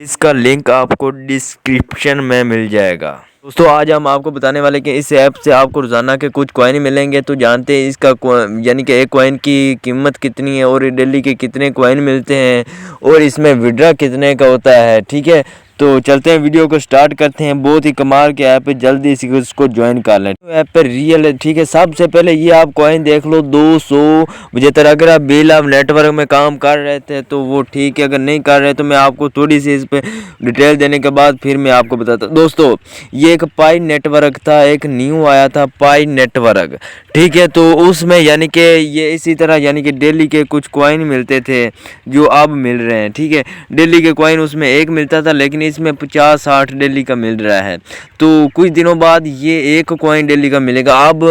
इसका लिंक आपको डिस्क्रिप्शन में मिल जाएगा। दोस्तों आज हम आपको बताने वाले कि इस ऐप से आपको रोज़ाना के कुछ कॉइन मिलेंगे। तो जानते हैं इसका यानी कि एक कॉइन की कीमत कितनी है और डेली के कितने कॉइन मिलते हैं और इसमें विड्रा कितने का होता है। ठीक है, तो चलते हैं वीडियो को स्टार्ट करते हैं। बहुत ही कमाल के ऐप है, जल्दी इसी इसको ज्वाइन कर लें। ऐप पर रियल है। ठीक है, सबसे पहले ये आप कॉइन देख लो 275। अगर आप बिल आप नेटवर्क में काम कर रहे थे तो वो ठीक है, अगर नहीं कर रहे तो मैं आपको थोड़ी सी इस पर डिटेल देने के बाद फिर मैं आपको बताता हूँ। दोस्तों ये एक पाई नेटवर्क था, एक न्यू आया था पाई नेटवर्क। ठीक है, तो उसमें यानी कि ये इसी तरह यानी कि डेली के कुछ कॉइन मिलते थे जो अब मिल रहे हैं। ठीक है, डेली के कॉइन उसमें एक मिलता था लेकिन इसमें 50-60 डेली का मिल रहा है। तो कुछ दिनों बाद ये एक कॉइन डेली का मिलेगा। अब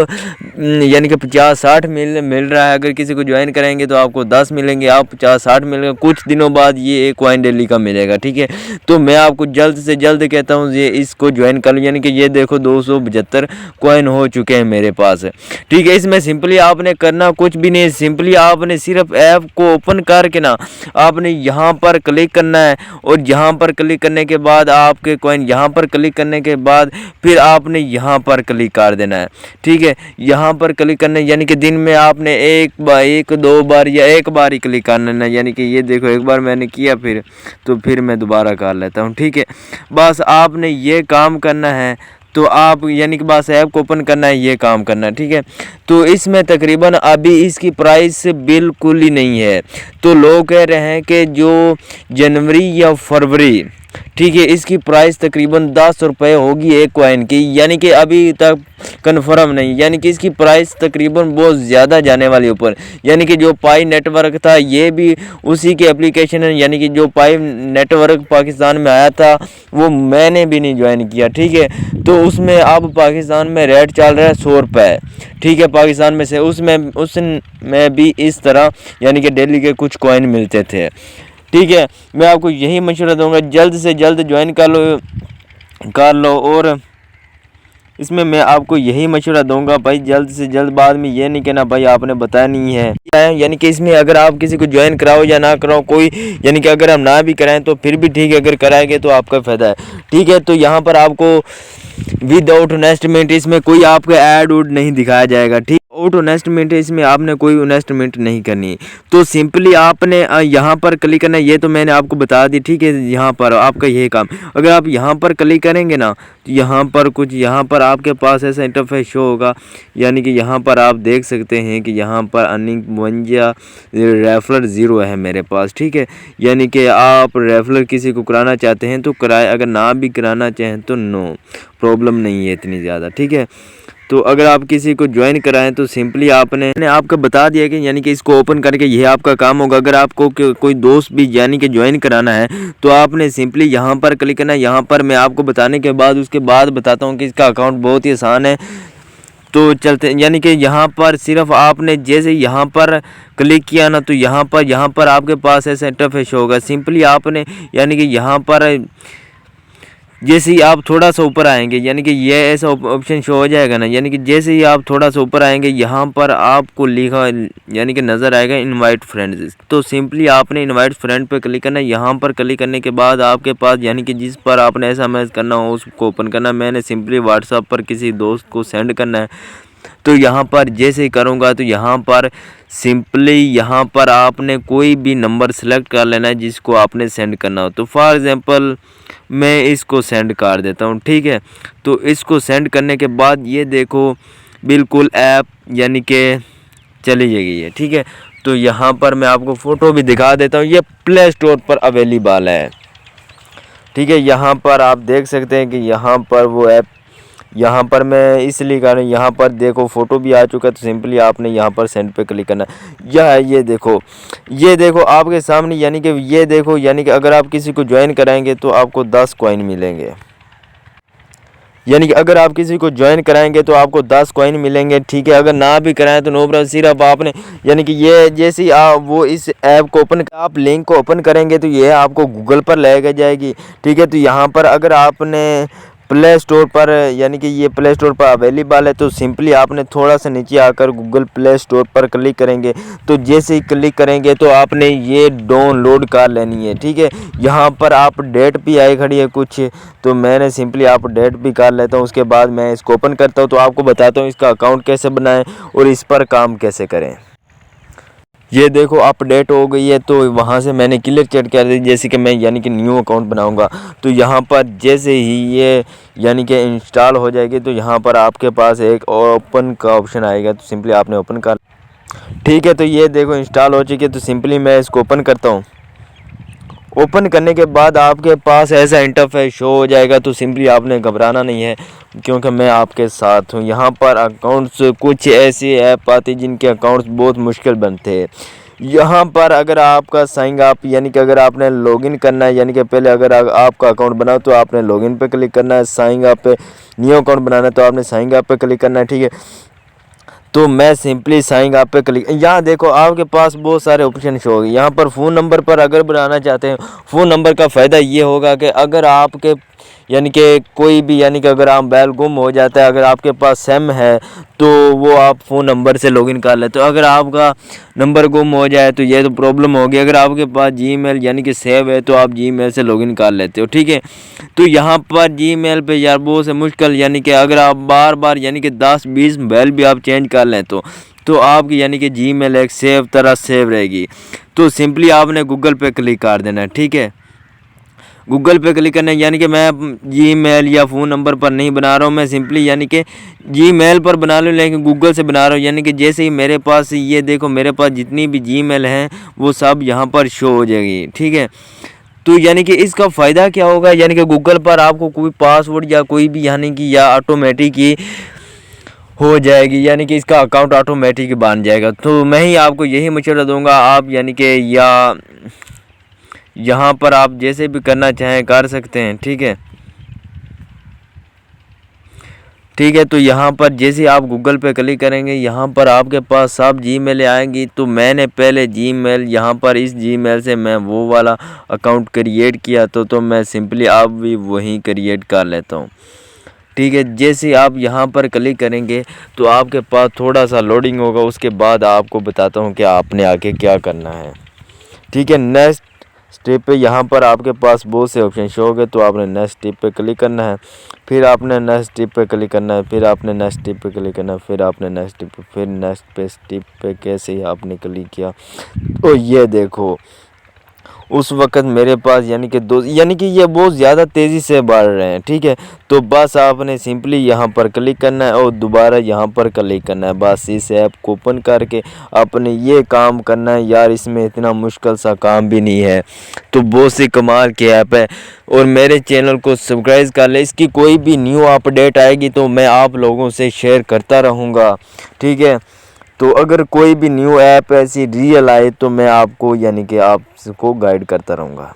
यानी कि 50-60 मिल रहा है। अगर किसी को ज्वाइन करेंगे तो आपको 10 मिलेंगे, आप 50-60 मिलेगा। कुछ दिनों बाद ये एक कॉइन डेली का मिलेगा। ठीक है, तो मैं आपको जल्द से जल्द कहता हूँ ये इसको ज्वाइन कर लो। यानी कि ये देखो 275 कॉइन हो चुके हैं मेरे पास। ठीक है, इसमें सिंपली आपने करना कुछ भी नहीं, सिंपली आपने सिर्फ ऐप को ओपन करके ना आपने यहाँ पर क्लिक करना है और यहाँ पर क्लिक करने के बाद आपके कॉइन यहाँ पर क्लिक करने के बाद फिर आपने यहाँ पर क्लिक कर देना है। ठीक है, यहाँ पर क्लिक करना यानी कि दिन में आपने एक दो बार या एक बार ही क्लिक करना है। यानी कि ये देखो एक बार मैंने किया फिर मैं दोबारा कर लेता हूँ। ठीक है, बस आपने ये काम करना है। तो आप यानी कि बस ऐप को ओपन करना है, ये काम करना है। ठीक है, तो इसमें तकरीबन अभी इसकी प्राइस बिल्कुल ही नहीं है। तो लोग कह रहे हैं कि जो जनवरी या फरवरी, ठीक है, इसकी प्राइस तकरीबन 10 रुपये होगी एक कॉइन की। यानी कि अभी तक कन्फर्म नहीं, यानी कि इसकी प्राइस तकरीबन बहुत ज़्यादा जाने वाली ऊपर। यानी कि जो पाई नेटवर्क था ये भी उसी की एप्लीकेशन है। यानी कि जो पाई नेटवर्क पाकिस्तान में आया था वो मैंने भी नहीं ज्वाइन किया। ठीक है, तो उसमें अब पाकिस्तान में रेट चल रहा है 100 रुपये। ठीक है, पाकिस्तान में से उसमें भी इस तरह यानी कि डेली के कुछ कॉइन मिलते थे। ठीक है, मैं आपको यही मशवरा दूंगा जल्द से जल्द ज्वाइन कर लो और इसमें मैं आपको यही मशवरा दूंगा भाई जल्द से जल्द। बाद में ये नहीं कहना भाई आपने बताया नहीं है। यानी कि इसमें अगर आप किसी को ज्वाइन कराओ या ना कराओ कोई, यानी कि अगर हम ना भी कराएं तो फिर भी ठीक है, अगर कराएंगे तो आपका फ़ायदा है। ठीक है, तो यहाँ पर आपको विदाउट इन्वेस्टमेंट इसमें कोई आपका ऐड उड नहीं दिखाया जाएगा। ठीक, आउट इन्वेस्टमेंट है, इसमें आपने कोई इन्वेस्टमेंट नहीं करनी। तो सिंपली आपने यहाँ पर क्लिक करना है, ये तो मैंने आपको बता दी। ठीक है, यहाँ पर आपका ये काम, अगर आप यहाँ पर क्लिक करेंगे ना तो यहाँ पर आपके पास ऐसा इंटरफेस शो होगा। यानी कि यहाँ पर आप देख सकते हैं कि यहाँ पर अर्निंग 52 रेफरल 0 है मेरे पास। ठीक है, यानी कि आप रेफरल किसी को कराना चाहते हैं तो कराए, अगर ना भी कराना चाहें तो नो प्रॉब्लम नहीं है इतनी ज़्यादा। ठीक है, तो अगर आप किसी को ज्वाइन कराएं तो सिंपली मैंने आपको बता दिया कि यानी कि इसको ओपन करके ये आपका काम होगा। अगर आपको कोई दोस्त भी यानी कि ज्वाइन कराना है तो आपने सिंपली यहाँ पर क्लिक करना है। यहाँ पर मैं आपको बताने के बाद उसके बाद बताता हूँ कि इसका अकाउंट बहुत ही आसान है। तो चलते यानी कि यहाँ पर सिर्फ आपने जैसे यहाँ पर क्लिक किया ना तो यहाँ पर आपके पास ऐसा इंटरफेस होगा। सिंपली आपने यानी कि यहाँ पर जैसे ही आप थोड़ा सा ऊपर आएंगे यानी कि ये ऐसा ऑप्शन शो हो जाएगा ना, यानी कि जैसे ही आप थोड़ा सा ऊपर आएंगे यहाँ पर आपको लिखा यानी कि नज़र आएगा इनवाइट फ्रेंड्स। तो सिंपली आपने इनवाइट फ्रेंड पे क्लिक करना है। यहाँ पर क्लिक करने के बाद आपके पास यानी कि जिस पर आपने SMS करना हो उसको ओपन करना। मैंने सिंपली व्हाट्सएप पर किसी दोस्त को सेंड करना है। तो यहाँ पर जैसे ही करूँगा तो यहाँ पर सिंपली यहाँ पर आपने कोई भी नंबर सेलेक्ट कर लेना है जिसको आपने सेंड करना हो। तो फॉर एग्ज़ाम्पल मैं इसको सेंड कर देता हूँ। ठीक है, तो इसको सेंड करने के बाद ये देखो बिल्कुल ऐप यानी कि चली जाएगी है। ठीक है, तो यहाँ पर मैं आपको फ़ोटो भी दिखा देता हूँ, ये प्ले स्टोर पर अवेलेबल है। ठीक है, यहाँ पर आप देख सकते हैं कि यहाँ पर वो ऐप यहाँ पर मैं इसलिए कर रहा हूँ, यहाँ पर देखो फ़ोटो भी आ चुका है। तो सिंपली आपने यहाँ पर सेंड पे क्लिक करना है। यह है, ये देखो आपके सामने यानी कि ये देखो यानी कि अगर आप किसी को ज्वाइन कराएंगे तो आपको 10 कॉइन मिलेंगे। यानी कि अगर आप किसी को ज्वाइन कराएंगे तो आपको 10 कॉइन मिलेंगे। ठीक है, अगर ना भी कराएं तो नो प्रॉब्लम। सिर्फ आपने यानी कि ये जैसे ही आप वो इस ऐप को आप लिंक को ओपन करेंगे तो ये आपको गूगल पर लेके जाएगी। ठीक है, तो यहाँ पर अगर आपने प्ले स्टोर पर यानी कि ये प्ले स्टोर पर अवेलेबल है। तो सिंपली आपने थोड़ा सा नीचे आकर गूगल प्ले स्टोर पर क्लिक करेंगे। तो जैसे ही क्लिक करेंगे तो आपने ये डाउनलोड कर लेनी है, ठीक है। यहाँ पर आप डेट भी आई खड़ी है कुछ, तो मैंने सिंपली आप डेट भी कर लेता हूँ। उसके बाद मैं इसको ओपन करता हूँ, तो आपको बताता हूँ इसका अकाउंट कैसे बनाएं और इस पर काम कैसे करें। ये देखो अपडेट हो गई है, तो वहाँ से मैंने क्लियर चेक कर दी। जैसे कि मैं यानी कि न्यू अकाउंट बनाऊंगा, तो यहाँ पर जैसे ही ये यानी कि इंस्टॉल हो जाएगी, तो यहाँ पर आपके पास एक ओपन का ऑप्शन आएगा। तो सिंपली आपने ओपन कर, ठीक है। तो ये देखो इंस्टॉल हो चुकी है। तो सिंपली मैं इसको ओपन करता हूँ। ओपन करने के बाद आपके पास ऐसा इंटरफेस शो हो जाएगा। तो सिंपली आपने घबराना नहीं है, क्योंकि मैं आपके साथ हूँ। यहाँ पर अकाउंट्स कुछ ऐसी ऐप आती जिनके अकाउंट्स बहुत मुश्किल बनते हैं। यहाँ पर अगर आपका साइन अप यानी कि अगर आपने लॉगिन करना है, यानी कि पहले अगर आपका अकाउंट बनाओ तो आपने लॉगिन पे क्लिक करना है। साइन अप पे न्यू अकाउंट बनाना है तो आपने साइन अप पे क्लिक करना है, ठीक है। तो मैं सिंपली साइन अप पे क्लिक, यहाँ देखो आपके पास बहुत सारे ऑप्शन शो होंगे। यहाँ पर फ़ोन नंबर पर अगर बनाना चाहते हैं, फ़ोन नंबर का फ़ायदा ये होगा कि अगर आपके यानी कि कोई भी यानी कि अगर आप मोबाइल गुम हो जाता है, अगर आपके पास सिम है तो वो आप फ़ोन नंबर से लॉगिन कर लेते हो। अगर आपका नंबर गुम हो जाए तो ये तो प्रॉब्लम होगी। अगर आपके पास जीमेल यानी कि सेव है तो आप जीमेल से लॉगिन कर लेते हो, ठीक है। तो यहाँ पर जीमेल पे यार बहुत से मुश्किल यानी कि अगर आप बार बार यानी कि 10-20 मोबाइल भी आप चेंज कर लें तो आपकी यानी कि जीमेल एक सेव तरह सेव रहेगी। तो सिंपली आपने गूगल पे क्लिक कर देना है, ठीक है। गूगल पे क्लिक करना है, यानी कि मैं जीमेल या फ़ोन नंबर पर नहीं बना रहा हूँ, मैं सिंपली यानी कि जीमेल पर बना लूँ, लेकिन गूगल से बना रहा हूँ। यानी कि जैसे ही मेरे पास ये देखो मेरे पास जितनी भी जीमेल हैं वो सब यहाँ पर शो हो जाएगी, ठीक है। तो यानी कि इसका फ़ायदा क्या होगा, यानी कि गूगल पर आपको कोई पासवर्ड या कोई भी यानी कि या ऑटोमेटिक ही हो जाएगी, यानी कि इसका अकाउंट ऑटोमेटिक बन जाएगा। तो मैं ही आपको यही मशवरा दूंगा, आप यानी कि या यहाँ पर आप जैसे भी करना चाहें कर सकते हैं, ठीक है। ठीक है, तो यहाँ पर जैसे आप गूगल पे क्लिक करेंगे, यहाँ पर आपके पास सब जीमेल आएंगी। तो मैंने पहले जीमेल यहाँ पर इस जीमेल से मैं वो वाला अकाउंट क्रिएट किया, तो मैं सिंपली आप भी वही क्रिएट कर लेता हूँ, ठीक है। जैसे आप यहाँ पर क्लिक करेंगे तो आपके पास थोड़ा सा लोडिंग होगा। उसके बाद आपको बताता हूँ कि आपने आगे क्या करना है, ठीक है। नेक्स्ट स्टेप पे यहाँ पर आपके पास बहुत से ऑप्शन शो हो गए, तो आपने नेक्स्ट स्टेप पे क्लिक करना है। फिर आपने नेक्स्ट स्टेप पे क्लिक करना है, फिर आपने नेक्स्ट स्टेप पे क्लिक करना है, फिर आपने नेक्स्ट स्टेप पे, फिर नेक्स्ट पे स्टेप पे कैसे ही आपने क्लिक किया तो ये देखो उस वक़्त मेरे पास यानी कि यानी कि ये बहुत ज़्यादा तेज़ी से बढ़ रहे हैं, ठीक है। तो बस आपने सिंपली यहाँ पर क्लिक करना है और दोबारा यहाँ पर क्लिक करना है। बस इस ऐप को ओपन करके आपने ये काम करना है। यार इसमें इतना मुश्किल सा काम भी नहीं है, तो बहुत सी कमाल की ऐप है। और मेरे चैनल को सब्सक्राइब कर ले, इसकी कोई भी न्यू अपडेट आएगी तो मैं आप लोगों से शेयर करता रहूँगा, ठीक है। तो अगर कोई भी न्यू ऐप ऐसी रियल आए तो मैं आपको यानी कि आपको गाइड करता रहूँगा।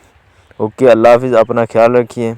ओके, अल्लाह हाफ़िज़, अपना ख्याल रखिए।